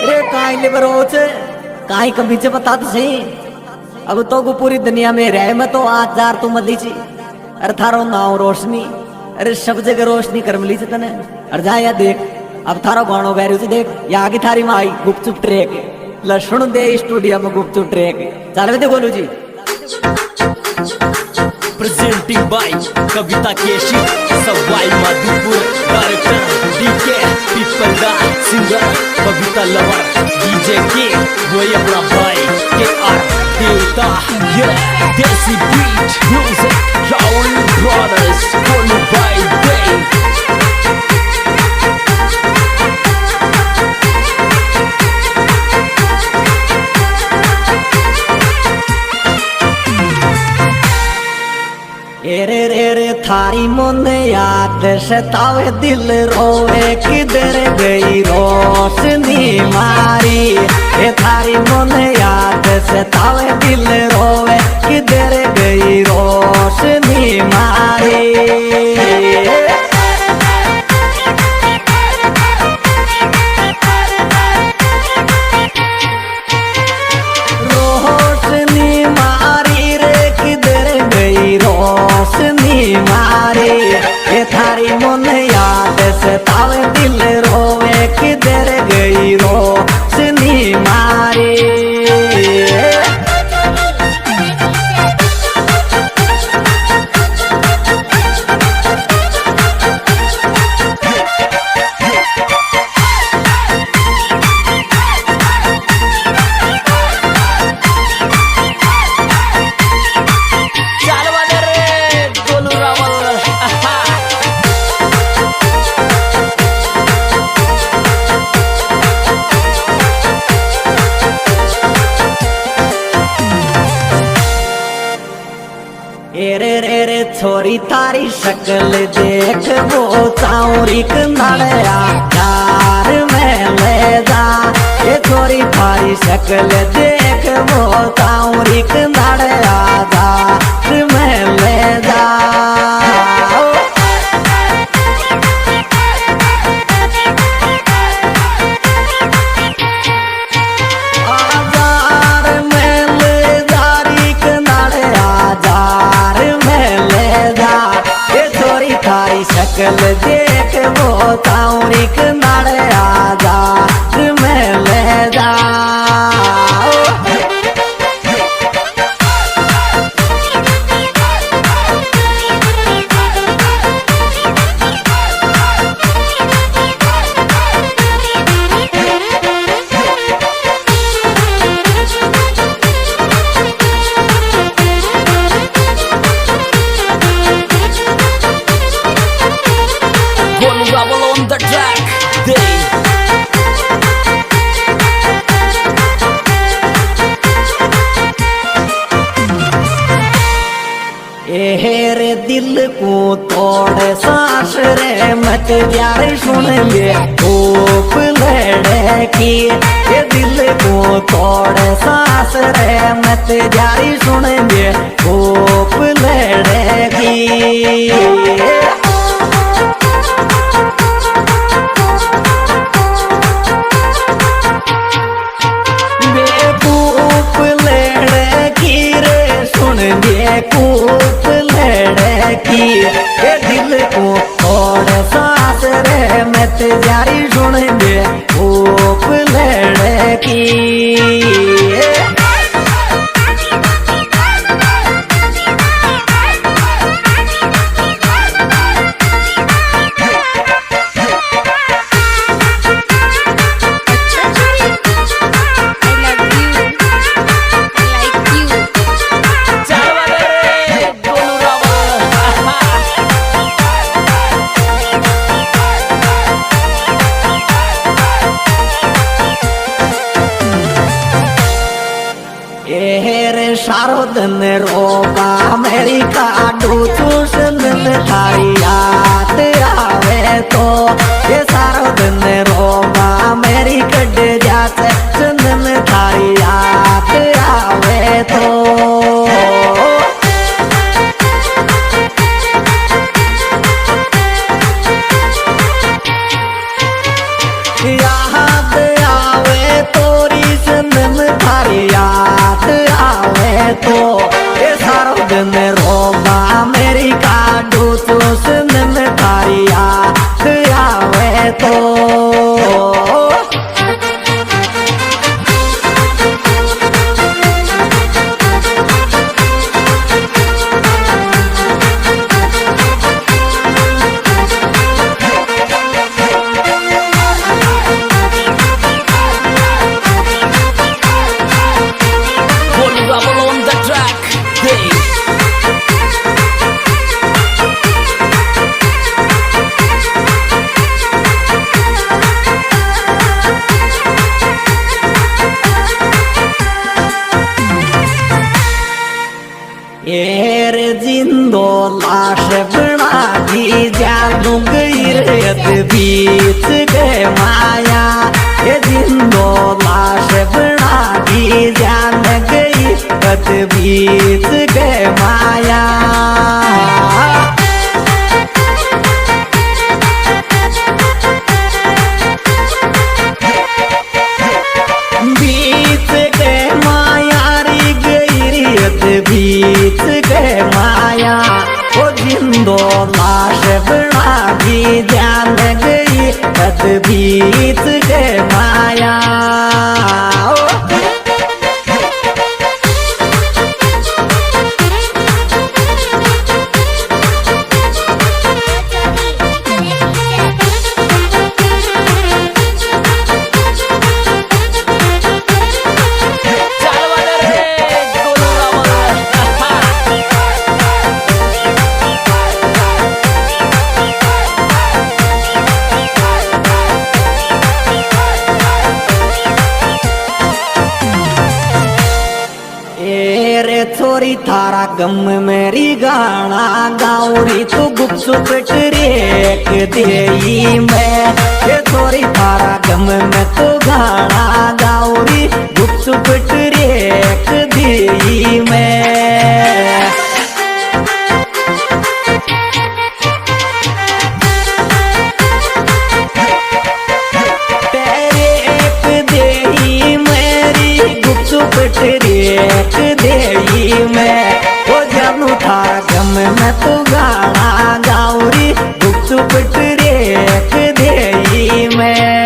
रे काई लिबरोच काई कभी से बता तो सही। अब तो को पूरी दुनिया में रह मैं तो आज जार तू मदी ची। अरे थारो नाव रोशनी, अरे सब जगह रोशनी कर मिली से तने। अरे जा या देख अब थारो गानो बैरू से देख यहाँ की थारी माई गुपचुप ट्रैक लसुन दे स्टूडियो में गुपचुप ट्रैक चल दे गोलू जी। प्रेजेंटिंग बाय कविता केशी सवाई माधोपुर डायरेक्टर डीके पीपल दा सिंगर कविता लवर डीजे के वो अपना भाई के आर देवता ये देसी बीट म्यूजिक राहुल ब्रदर्स फॉलो बाय डे। रे रे रे थारी मन याद सतावे दिल रोवे किधर गई रोशनी मारी। ये थारी मन याद सतावे दिल रोवे किधर गई रोशनी मारी। मारे ये थारी मन याद सतावे दिल रोवे किधर गई रोशनी मारे। रे रे रे छोरी तारी शक्ल देख वो चाउरी कनाड़िया यार में ले जा। ये छोरी तारी शक्ल देख वो चाउरी कनाड़िया यार में ले जा। शक्ल देख वो ताउरी कनाड़े आजा में ले जा। On the track, रे दिल को तोड़ सांस रे मत यार सुन ले धूप लड़े की। ये दिल को तोड़ सांस रे मत यार सुन ले धूप लड़े की। कूप लड़े की ये दिल को थोड़े सांस रे मत जारी सुन दे कूप लड़े की। सारो दिन रोबा मेरी काटू चूसन थारी याद आवे तो। ये सारो दिन रोबा मेरी कट जाते चंदन थारी याद आवे तो। याद आवे तो एर जिंदो लाश बना दी जालू गई रेत बीच के माया ये जिंदो लाश बना दी जान गई रेत बीच के माया बीच के माया री गई रेत बीच के माया वो जिंदो लाश बना दी जान गई रेत बीच के माया छोरी थारा गम मेरी गाना गाउरी तू गुपचुप रेक देई मैं ये छोरी थारा गम में तो गाना गाउरी गुपचुप रेक देई मैं तेरे एक देई मेरी गुपचुप रेक देई मैं वो जानू था गम में तो गाना गाउरी गुपचुप रेक देई मैं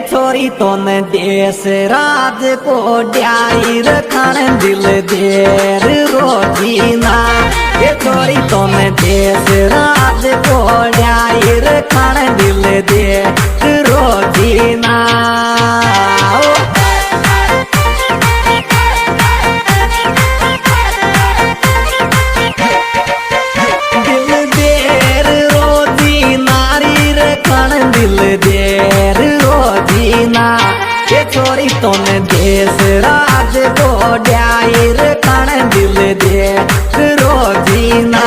छोरी तो न देश राज को ड्याई रखण दिल देर रोजीना ये छोरी तो न देश राज को ड्याई रखण दिल देर रोजीना दिल देर रोजी नारी रखण दिल देर रोजीना ये छोरी तो न देश राज को ड्याई रखण दिल देर रोजीना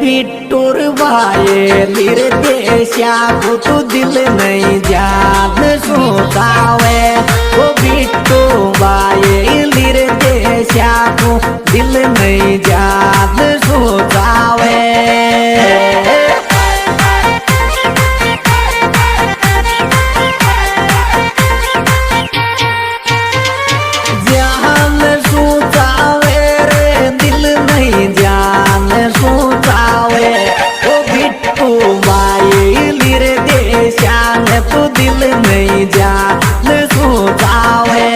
बिट्टूर भाई लिर देशा को तू दिल नहीं जान सोतावे वो बिट्टू भाई लिर देशा को दिल नहीं जान सोतावे जान सोतावे रे दिल नहीं जान सोतावे वो बिट्टू भाई लिर देशा ने तो दिल नहीं जान सोतावे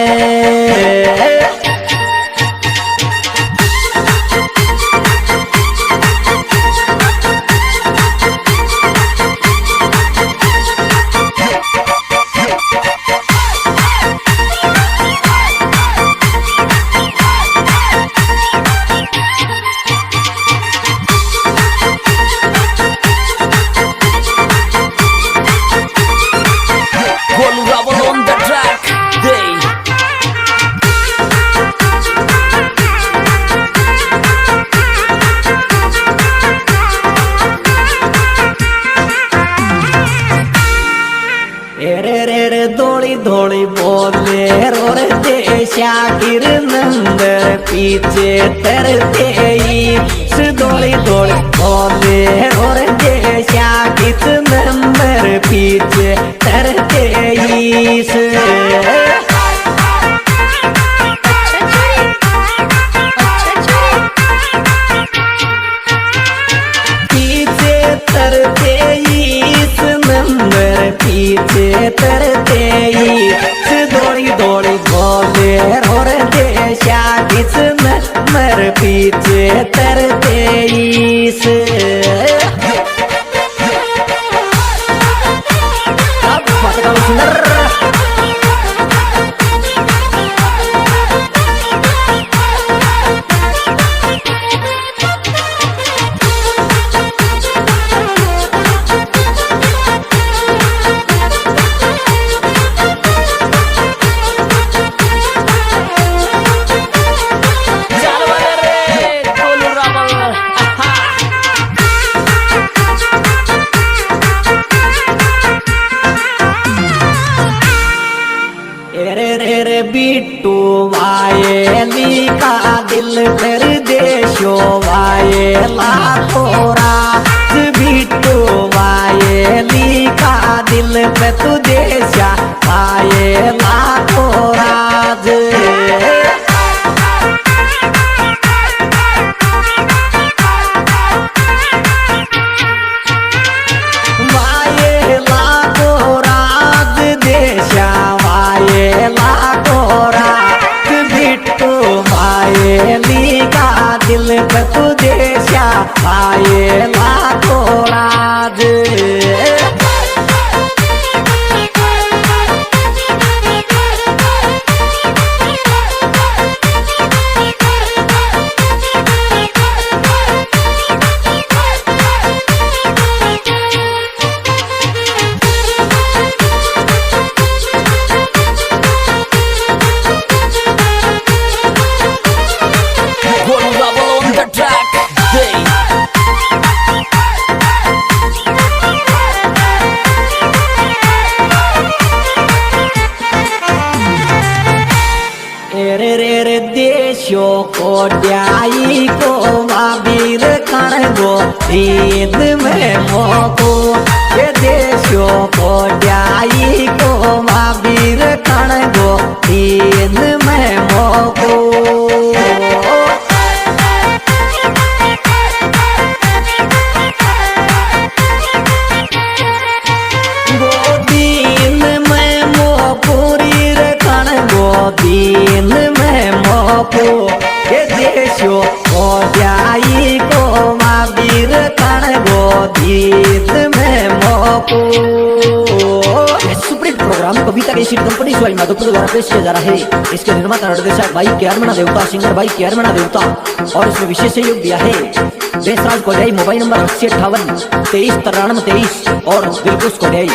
पीछे तरते ईस दौड़ी दौड़ी बोले और देशा कित नंबर पीछे तरते ईस पीछे तरते ईस दौड़ी दौड़ी बोले और देशा किस नंबर पीछे तरते ईस बिट्टू वायली का दिल कर देशो वायला तोरा बिट्टू वायली का दिल पे तू देशा वायला तोरा वायला तोरा देशा वायला दिल पे तू देशा आए लाखो राज देशो को ड्याई को माबीर कण गो ईद में मोको ये देशो को ड्याई को माबीर कण गो ईद में मोको गोदीन में मोपुरी रखण गोदीन ये देशो को जाई को माबीर कण गोदीत में मोको सुप्रीम प्रोग्राम कविता के शीट कंपनी स्वाई माधोपुर द्वारा पेश किया जा रहा है। इसके निर्माता निर्देशक भाई केआरमणा देवता, सिंगर भाई केआरमणा देवता और इसमें विशेष सहयोग दिया है देशराज कोडियाई। मोबाइल नंबर 8058 23 93 23 और दिलकुश कोडियाई।